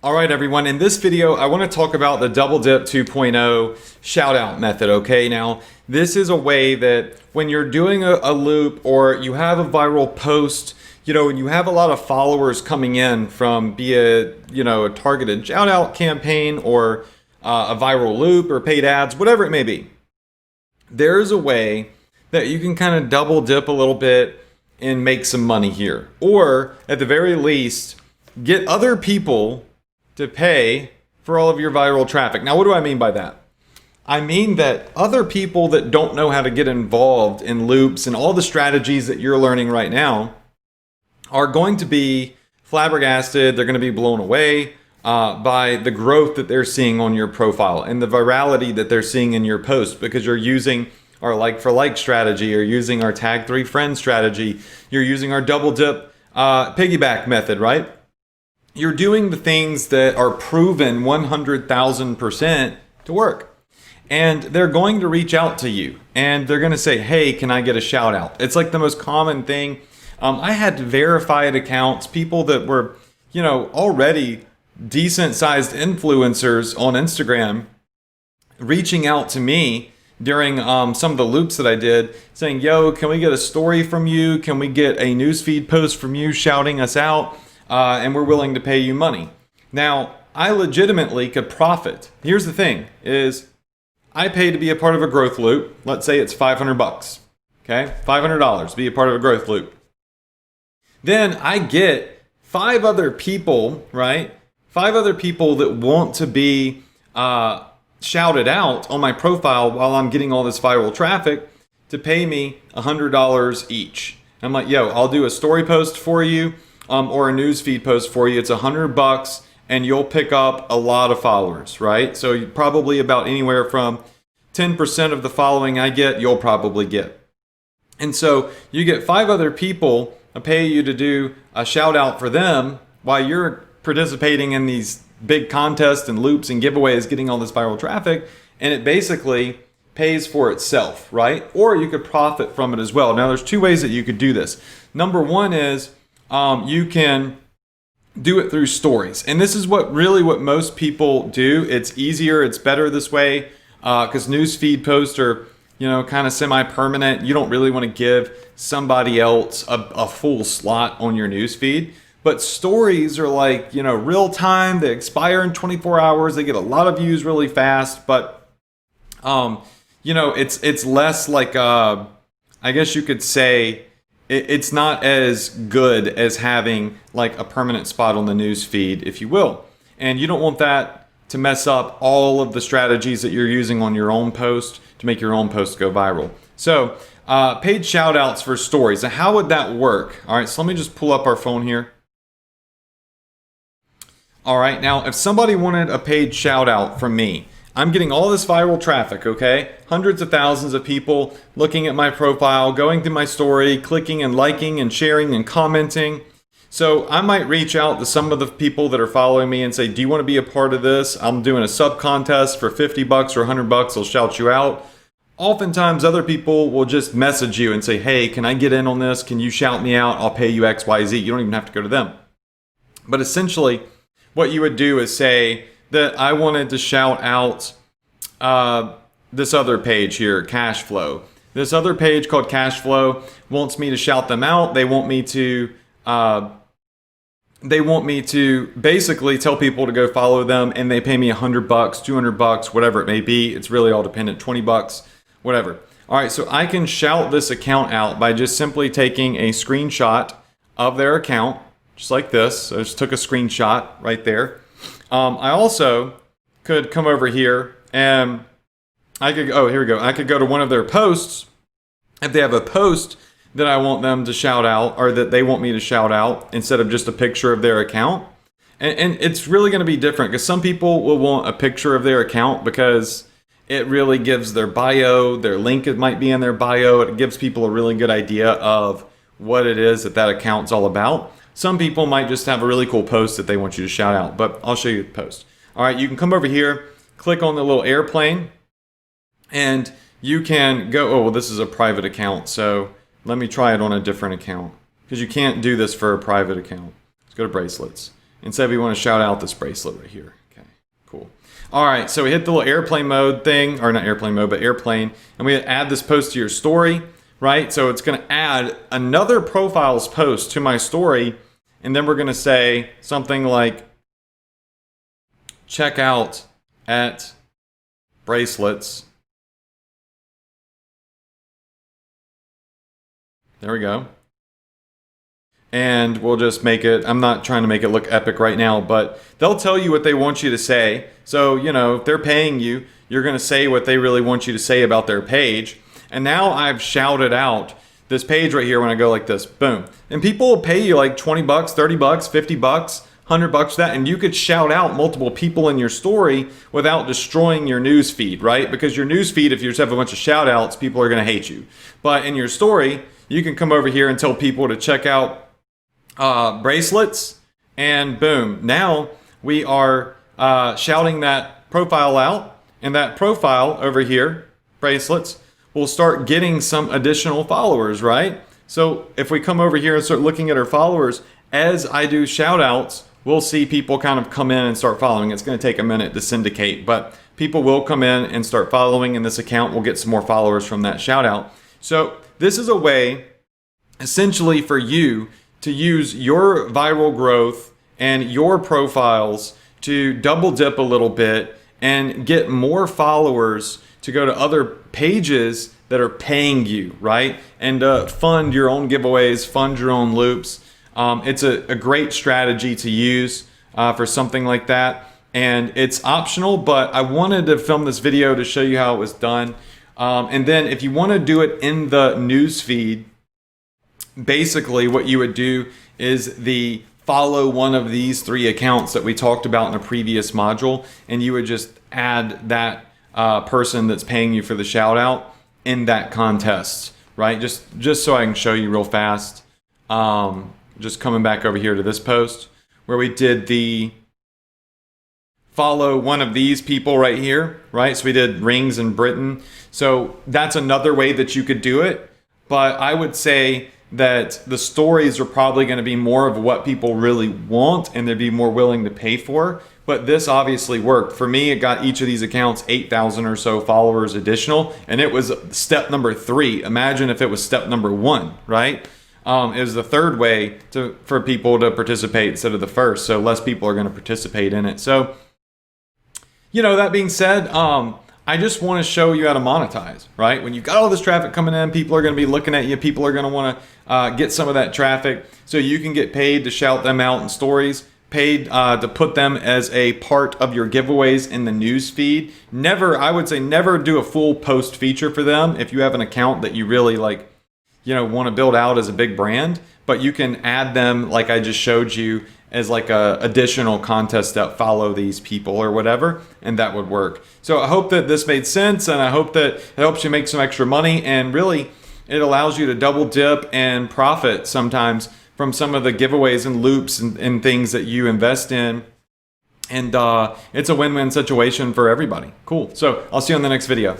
All right, everyone. In this video, I want to talk about the Double Dip 2.0 shout out method. Okay, now this is a way that when you're doing a loop or you have a viral post, and you have a lot of followers coming in from be it, a targeted shout out campaign or a viral loop or paid ads, whatever it may be. There's a way that you can kind of double dip a little bit and make some money here, or at the very least, get other people to pay for all of your viral traffic. Now, what do I mean by that? I mean that other people that don't know how to get involved in loops and all the strategies that you're learning right now are going to be flabbergasted. They're going to be blown away by the growth that they're seeing on your profile and the virality that they're seeing in your post, because you're using our like for like strategy, you're using our tag 3 friends strategy, you're using our double dip piggyback method, right? You're doing the things that are proven 100,000% to work. And they're going to reach out to you and they're going to say, hey, can I get a shout out? It's like the most common thing. I had verified accounts, people that were, already decent sized influencers on Instagram reaching out to me during some of the loops that I did saying, yo, can we get a story from you? Can we get a newsfeed post from you shouting us out? And we're willing to pay you money. Now, I legitimately could profit. Here's the thing is I pay to be a part of a growth loop. Let's say it's $500. Okay? $500 to be a part of a growth loop. Then I get 5 other people, right? 5 other people that want to be shouted out on my profile while I'm getting all this viral traffic to pay me $100 each. I'm like, yo, I'll do a story post for you. Or a newsfeed post for you. It's $100 and you'll pick up a lot of followers, right? So you probably about anywhere from 10% of the following I get, you'll probably get. And so you get 5 other people pay you to do a shout out for them while you're participating in these big contests and loops and giveaways, getting all this viral traffic, and it basically pays for itself, right? Or you could profit from it as well. Now there's 2 ways that you could do this. Number 1 is you can do it through stories. And this is what most people do. It's easier, it's better this way, because newsfeed posts are, kind of semi-permanent. You don't really want to give somebody else a full slot on your newsfeed. But stories are like, real time. They expire in 24 hours. They get a lot of views really fast. But, it's less like, I guess you could say, it's not as good as having like a permanent spot on the news feed, if you will. And you don't want that to mess up all of the strategies that you're using on your own post to make your own post go viral. So paid shout outs for stories. Now, how would that work? All right, so let me just pull up our phone here. All right, now if somebody wanted a paid shout out from me, I'm getting all this viral traffic, okay? Hundreds of thousands of people looking at my profile, going through my story, clicking and liking and sharing and commenting. So I might reach out to some of the people that are following me and say, do you want to be a part of this? I'm doing a sub contest for $50 or $100. I'll shout you out. Oftentimes other people will just message you and say, hey, can I get in on this? Can you shout me out? I'll pay you XYZ. You don't even have to go to them. But essentially what you would do is say, that I wanted to shout out this other page here, Cashflow. This other page called Cashflow wants me to shout them out. They want me to basically tell people to go follow them, and they pay me $100, $200, whatever it may be. It's really all dependent, $20, whatever. All right, so I can shout this account out by just simply taking a screenshot of their account, just like this. So I just took a screenshot right there. I also could come over here and I could go to one of their posts. If they have a post that I want them to shout out or that they want me to shout out instead of just a picture of their account. And it's really going to be different because some people will want a picture of their account because it really gives their bio, their link it might be in their bio. It gives people a really good idea of what it is that account's all about. Some people might just have a really cool post that they want you to shout out, but I'll show you the post. All right, you can come over here, click on the little airplane, and you can go, oh, well, this is a private account, so let me try it on a different account, because you can't do this for a private account. Let's go to bracelets. Instead, we want to shout out this bracelet right here. Okay, cool. All right, so we hit the little airplane mode thing, or not airplane mode, but airplane, and we add this post to your story, right? So it's going to add another profiles post to my story, and then we're going to say something like, check out at bracelets. There we go. And we'll just make it, I'm not trying to make it look epic right now, but they'll tell you what they want you to say. So, you know, if they're paying you, you're going to say what they really want you to say about their page. And now I've shouted out this page right here when I go like this, boom. And people will pay you like 20 bucks, 30 bucks, 50 bucks, 100 bucks for that. And you could shout out multiple people in your story without destroying your news feed, right? Because your news feed, if you just have a bunch of shout outs, people are going to hate you. But in your story, you can come over here and tell people to check out bracelets, and boom, now we are shouting that profile out, and that profile over here, bracelets, will start getting some additional followers, right? So if we come over here and start looking at our followers, as I do shout outs, we'll see people kind of come in and start following. It's going to take a minute to syndicate, but people will come in and start following, and this account will get some more followers from that shout out. So this is a way essentially for you to use your viral growth and your profiles to double dip a little bit and get more followers to go to other pages that are paying you, right? And fund your own giveaways, fund your own loops. It's a great strategy to use for something like that. And it's optional, but I wanted to film this video to show you how it was done. And then if you want to do it in the news feed, basically what you would do is follow one of these 3 accounts that we talked about in a previous module, and you would just add that person that's paying you for the shout out in that contest, right? Just so I can show you real fast. Just coming back over here to this post where we did the follow one of these people right here, right? So we did Rings in Britain. So that's another way that you could do it. But I would say that the stories are probably going to be more of what people really want and they'd be more willing to pay for. But this obviously worked. For me, it got each of these accounts 8,000 or so followers additional, and it was step number 3. Imagine if it was step number 1, right? It was the third way for people to participate instead of the first, so less people are going to participate in it. So, you know, that being said, I just want to show you how to monetize, right? When you've got all this traffic coming in, people are going to be looking at you. People are going to want to get some of that traffic so you can get paid to shout them out in stories, paid to put them as a part of your giveaways in the news feed. Never, I would say never do a full post feature for them if you have an account that you really like, you know, want to build out as a big brand, but you can add them like I just showed you as like a additional contest that follow these people or whatever, and that would work. So I hope that this made sense, and I hope that it helps you make some extra money, and really it allows you to double dip and profit sometimes from some of the giveaways and loops and things that you invest in. And it's a win-win situation for everybody. Cool. So I'll see you on the next video.